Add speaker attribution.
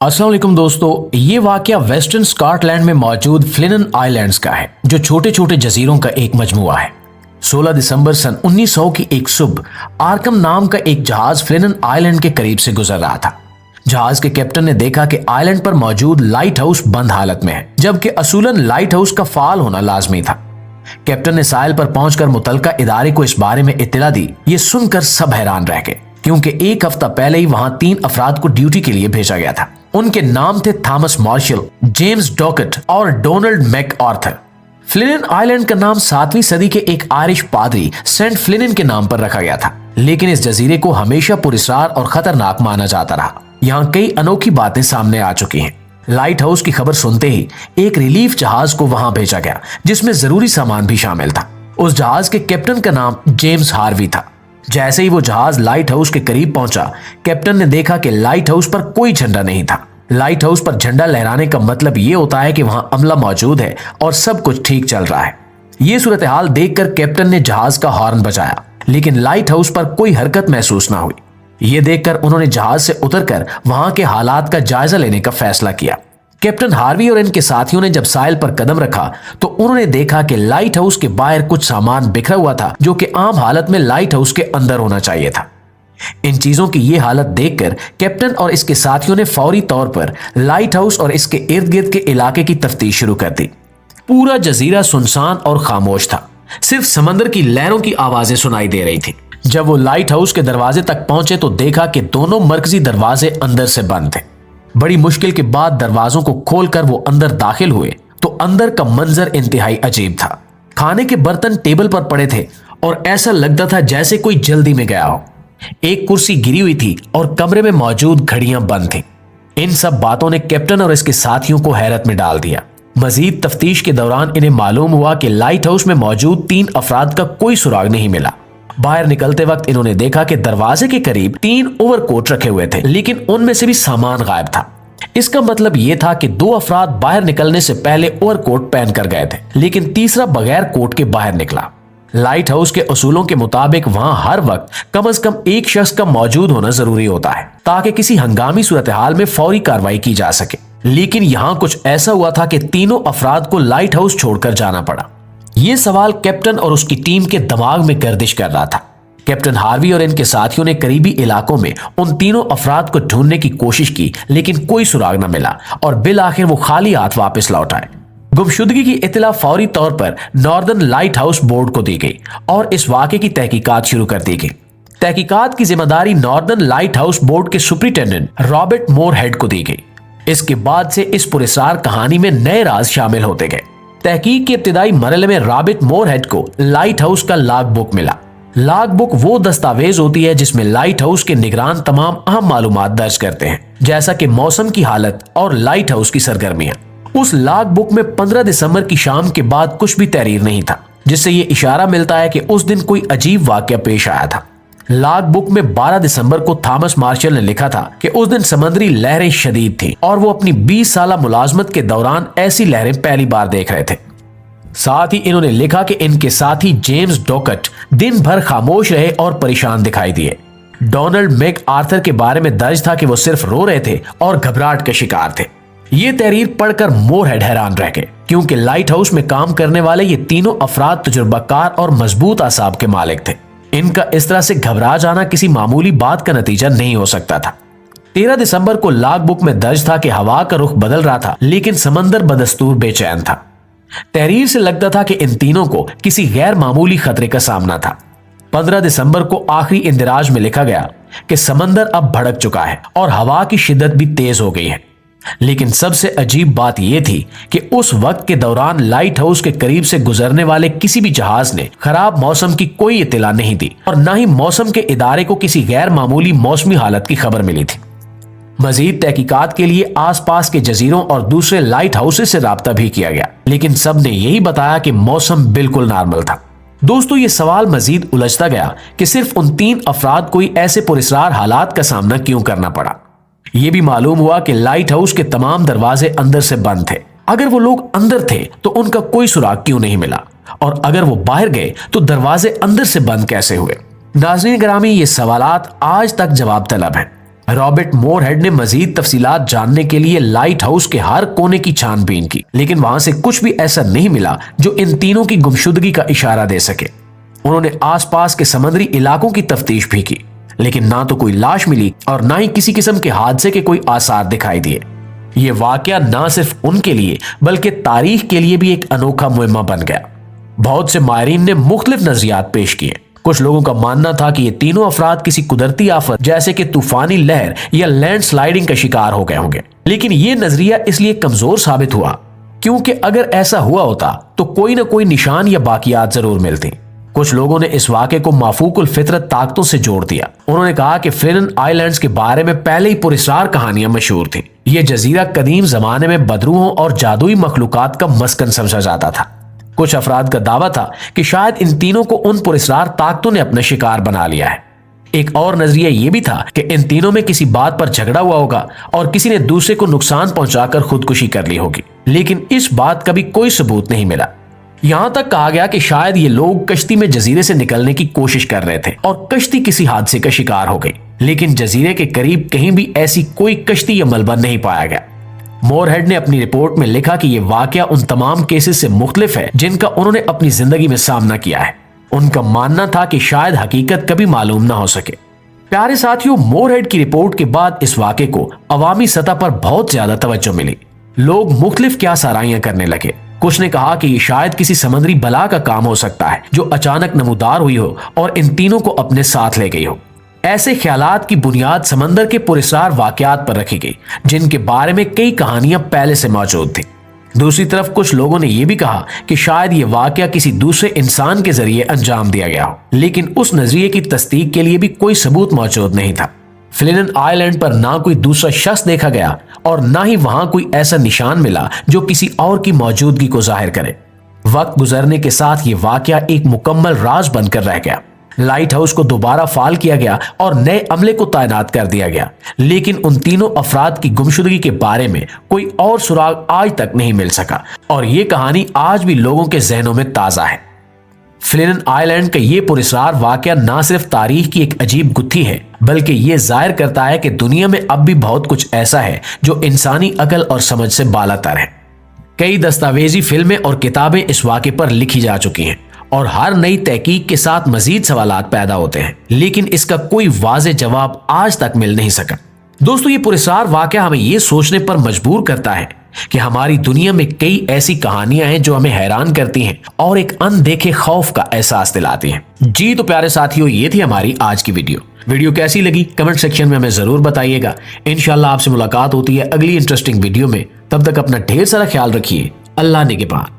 Speaker 1: अस्सलाम वालेकुम दोस्तों, ये वाकया वेस्टर्न स्कॉटलैंड में मौजूद फ्लिनन आइलैंड्स का है, जो छोटे छोटे जजीरों का एक मजमुआ है। 16 दिसंबर सन 1900 की एक सुबह आर्कम नाम का एक जहाज फ्लिनन आइलैंड के करीब से गुजर रहा था। जहाज के कैप्टन ने देखा कि आइलैंड पर मौजूद लाइट हाउस बंद हालत में है, जबकि असूलन लाइट हाउस का फाल होना लाजमी था। कैप्टन ने साहिल पर पहुंचकर मुतलका इदारे को इस बारे में इत्तला दी। ये सुनकर सब हैरान रह गए, क्योंकि एक हफ्ता पहले ही वहां 3 अफराद को ड्यूटी के लिए भेजा गया था। उनके नाम थे थॉमस मार्शल, जेम्स डॉकेट और डोनाल्ड मैक आर्थर। फ्लिनन आइलैंड का नाम 7वीं सदी के एक आयरिश पादरी सेंट फ्लिनन के नाम पर रखा गया था, लेकिन इस जजीरे को हमेशा पुरस्कार और खतरनाक माना जाता रहा। यहाँ कई अनोखी बातें सामने आ चुकी हैं। लाइट हाउस की खबर सुनते ही एक रिलीफ जहाज को वहां भेजा गया, जिसमें जरूरी सामान भी शामिल था। उस जहाज के कैप्टन का नाम जेम्स हार्वी था। जैसे ही वो जहाज लाइट हाउस के करीब पहुंचा, कैप्टन ने देखा कि लाइट हाउस पर कोई झंडा नहीं था। लाइट हाउस पर झंडा लहराने का मतलब ये होता है कि वहां अमला मौजूद है और सब कुछ ठीक चल रहा है। ये सूरत हाल देखकर कैप्टन ने जहाज का हॉर्न बजाया, लेकिन लाइट हाउस पर कोई हरकत महसूस ना हुई। ये देखकर उन्होंने जहाज से उतरकर वहां के हालात का जायजा लेने का फैसला किया। कैप्टन हार्वी और इनके साथियों ने जब साहिल पर कदम रखा तो उन्होंने देखा कि लाइट हाउस के बाहर कुछ सामान बिखरा हुआ था, जो कि आम हालत में लाइट हाउस के अंदर होना चाहिए था। इन चीजों की ये हालत देखकर कैप्टन और इसके साथियों ने फौरी तौर पर लाइट हाउस और इसके इर्द गिर्द के इलाके की तफ्तीश शुरू कर दी। पूरा जजीरा सुनसान और खामोश था, सिर्फ समंदर की लहरों की आवाजें सुनाई दे रही थी। जब वो लाइट हाउस के दरवाजे तक पहुंचे तो देखा कि दोनों मरकजी दरवाजे अंदर से बंद थे। बड़ी मुश्किल के बाद दरवाजों को खोलकर वो अंदर दाखिल हुए तो अंदर का मंजर इंतहाई अजीब था। खाने के बर्तन टेबल पर पड़े थे और ऐसा लगता था जैसे कोई जल्दी में गया हो। एक कुर्सी गिरी हुई थी और कमरे में मौजूद घड़ियां बंद थीं। इन सब बातों ने कैप्टन और इसके साथियों को हैरत में डाल दिया। मजीद तफ्तीश के दौरान इन्हें मालूम हुआ कि लाइट हाउस में मौजूद 3 अफराद का कोई सुराग नहीं मिला। बाहर निकलते वक्त इन्होंने देखा कि दरवाजे के करीब 3 ओवरकोट रखे हुए थे, लेकिन उनमें से भी सामान गायब था। इसका मतलब यह था कि 2 अफराद बाहर निकलने से पहले ओवरकोट पहन कर गए थे, लेकिन तीसरा बगैर कोट के बाहर निकला। लाइट हाउस के उसूलों के मुताबिक वहां हर वक्त कम से कम एक शख्स का मौजूद होना जरूरी होता है, ताकि किसी हंगामी सूरत हाल में फौरी कार्रवाई की जा सके। लेकिन यहां कुछ ऐसा हुआ था कि तीनों अफराद को लाइट हाउस छोड़कर जाना पड़ा। यह सवाल कैप्टन और उसकी टीम के दिमाग में गर्दिश कर रहा था। कैप्टन हार्वी और इनके साथियों ने करीबी इलाकों में उन तीनों अफराद को ढूंढने की कोशिश की, लेकिन कोई सुराग न मिला और बिल आखिर वो खाली हाथ वापस लौट आए। गुमशुदगी की इत्तला फौरी तौर पर नॉर्दर्न लाइट हाउस बोर्ड को दी गई और इस वाक़े की तहकीकात शुरू कर दी गई। तहकीकात की जिम्मेदारी नॉर्दर्न लाइट हाउस बोर्ड के सुपरिटेंडेंट रॉबर्ट मोरहेड को दी गई। इसके बाद से इस पुरस्कार कहानी में नए राज शामिल होते गए। तहकीक के इब्तिदाई मरहले में रॉबर्ट मोरहेड को लाइट हाउस का लॉग बुक मिला। लॉग बुक वो दस्तावेज होती है जिसमें लाइट हाउस के निगरान तमाम अहम मालूमात दर्ज करते हैं, जैसा कि मौसम की हालत और लाइट हाउस की सरगर्मियां। उस लॉग बुक में 15 दिसंबर की शाम के बाद कुछ भी तहरीर नहीं था, जिससे ये इशारा मिलता है कि उस दिन कोई अजीब वाकया पेश आया था। लॉग बुक में 12 दिसंबर को थॉमस मार्शल ने लिखा था कि उस दिन समुद्री लहरें शदीद थी और वो अपनी 20 साल मुलाजमत के दौरान ऐसी लहरें पहली बार देख रहे थे। साथ ही इन्होंने लिखा कि इनके साथी जेम्स डॉकेट दिन भर खामोश रहे और परेशान दिखाई दिए। डोनाल्ड मैक आर्थर के बारे में दर्ज था कि वो सिर्फ रो रहे थे और घबराहट के शिकार थे। ये तहरीर पढ़कर मोरहेड हैरान रह गए, क्योंकि लाइट हाउस में काम करने वाले ये तीनों अफराद तजुर्बाकार और मजबूत आसाब के मालिक थे। इनका इस तरह से घबरा जाना किसी मामूली बात का नतीजा नहीं हो सकता था। 13 दिसंबर को लॉग बुक में दर्ज था कि हवा का रुख बदल रहा था, लेकिन समंदर बदस्तूर बेचैन था। तहरीर से लगता था कि इन तीनों को किसी गैर मामूली खतरे का सामना था। 15 दिसंबर को आखिरी इंदिराज में लिखा गया कि समंदर अब भड़क चुका है और हवा की शिद्दत भी तेज हो गई है। लेकिन सबसे अजीब बात यह थी कि उस वक्त के दौरान लाइट हाउस के करीब से गुजरने वाले किसी भी जहाज ने खराब मौसम की कोई इत्तला नहीं दी और न ही मौसम के इदारे को किसी गैर मामूली मौसमी हालत की खबर मिली थी। मजीद तहकीकात के लिए आसपास के जजीरों और दूसरे लाइट हाउसेस से राब्ता भी किया गया, लेकिन सब ने यही बताया कि मौसम बिल्कुल नॉर्मल था। दोस्तों, ये सवाल मजीद उलझता गया कि सिर्फ उन 3 अफराद को ही ऐसे पुरस्कार हालात का सामना क्यों करना पड़ा। यह भी मालूम हुआ कि लाइट हाउस के तमाम दरवाजे अंदर से बंद थे। अगर वो लोग अंदर थे तो उनका कोई सुराग क्यों नहीं मिला, और अगर वो बाहर गए तो दरवाजे अंदर से बंद कैसे हुए। नाज़रीन गिरामी, ये सवालात आज तक जवाब तलब हैं। रॉबर्ट मोरहेड ने मजीद तफसीलात जानने के लिए लाइट हाउस के हर कोने की छानबीन की, लेकिन वहां से कुछ भी ऐसा नहीं मिला जो इन तीनों की गुमशुदगी का इशारा दे सके। उन्होंने आसपास के समुद्री इलाकों की तफ्तीश भी की, लेकिन ना तो कोई लाश मिली और ना ही किसी किस्म के हादसे के कोई आसार दिखाई दिए। ये वाकया ना सिर्फ उनके लिए बल्कि तारीख के लिए भी एक अनोखा मुहिम्मा बन गया। बहुत से माहिरीन ने मुख्तलिफ नजरियात पेश किए। कुछ लोगों का मानना था कि ये तीनों अफराद किसी कुदरती आफत जैसे कि तूफानी लहर या लैंडस्लाइडिंग का शिकार हो गए होंगे, लेकिन ये नजरिया इसलिए कमजोर साबित हुआ क्योंकि अगर ऐसा हुआ होता तो कोई ना कोई निशान या बाकियात जरूर मिलती। कुछ लोगों ने इस वाक़े को माफूकुल फितरत ताकतों से जोड़ दिया। उन्होंने कहा कि फ्लिनन आइलैंड्स के बारे में पहले ही पुरस्कार कहानियां मशहूर थी। ये जजीरा कदीम जमाने में बदरूहों और जादुई मखलूकात का मस्कन समझा जाता था। कुछ अफराद का दावा था कि शायद इन तीनों को उन पुरस्कार ताकतों ने अपना शिकार बना लिया है। एक और नजरिया यह भी था कि इन तीनों में किसी बात पर झगड़ा हुआ होगा और किसी ने दूसरे को नुकसान पहुंचाकर खुदकुशी कर ली होगी, लेकिन इस बात का भी कोई सबूत नहीं मिला। यहां तक कहा गया कि शायद ये लोग कश्ती में जजीरे से निकलने की कोशिश कर रहे थे और कश्ती किसी हादसे का शिकार हो गई, लेकिन जजीरे के करीब कहीं भी ऐसी कोई कश्ती या मलबा नहीं पाया गया। मोरहेड ने अपनी रिपोर्ट में लिखा कि यह वाकया उन तमाम केसेस से मुख्तलिफ है जिनका उन्होंने अपनी जिंदगी में सामना किया है। उनका मानना था कि शायद हकीकत कभी मालूम ना हो सके। प्यारे साथियों, मोरहेड की रिपोर्ट के बाद इस वाकये को अवामी सतह पर बहुत ज्यादा तवज्जो मिली। लोग मुख्तलिफ क्या साराइयां करने लगे। कुछ ने कहा कि ये शायद किसी समुद्री बला का काम हो सकता है जो अचानक नमूदार हुई हो और इन तीनों को अपने साथ ले गई हो। ऐसे ख्यालात की बुनियाद समंदर के पुरस्कार वाकयात पर रखी गई जिनके बारे में कई कहानियां पहले से मौजूद थी। दूसरी तरफ कुछ लोगों ने यह भी कहा कि शायद ये वाकया किसी दूसरे इंसान के जरिए अंजाम दिया गया हो, लेकिन उस नजरिए की तस्दीक के लिए भी कोई सबूत मौजूद नहीं था। फ्लिनन आइलैंड पर ना कोई दूसरा शख्स देखा गया और ना ही वहां कोई ऐसा निशान मिला जो किसी और की मौजूदगी को जाहिर करे। वक्त गुजरने के साथ ये वाकया एक मुकम्मल राज बनकर रह गया। लाइट हाउस को दोबारा फाल किया गया और नए अमले को तैनात कर दिया गया, लेकिन उन तीनों अफराद की गुमशुदगी के बारे में कोई और सुराग आज तक नहीं मिल सका और ये कहानी आज भी लोगों के जहनों में ताजा है। फ्लिनन आइलैंड का ये पुरस्कार वाकया ना सिर्फ तारीख की एक अजीब गुत्थी है, बल्कि ये जाहिर करता है कि दुनिया में अब भी बहुत कुछ ऐसा है जो इंसानी अकल और समझ से बालातर है। कई दस्तावेजी फिल्में और किताबें इस वाक़े पर लिखी जा चुकी हैं और हर नई तहकीक के साथ मजीद सवालात पैदा होते हैं, लेकिन इसका कोई वाज़ेह जवाब आज तक मिल नहीं सका। दोस्तों, ये पुरस्कार वाकया हमें ये सोचने पर मजबूर करता है कि हमारी दुनिया में कई ऐसी कहानियां हैं जो हमें हैरान करती हैं और एक अनदेखे खौफ का एहसास दिलाती हैं। जी तो प्यारे साथियों, ये थी हमारी आज की वीडियो कैसी लगी कमेंट सेक्शन में हमें जरूर बताइएगा। इंशाल्लाह आपसे मुलाकात होती है अगली इंटरेस्टिंग वीडियो में। तब तक अपना ढेर सारा ख्याल रखिए। अल्लाह निगहबान।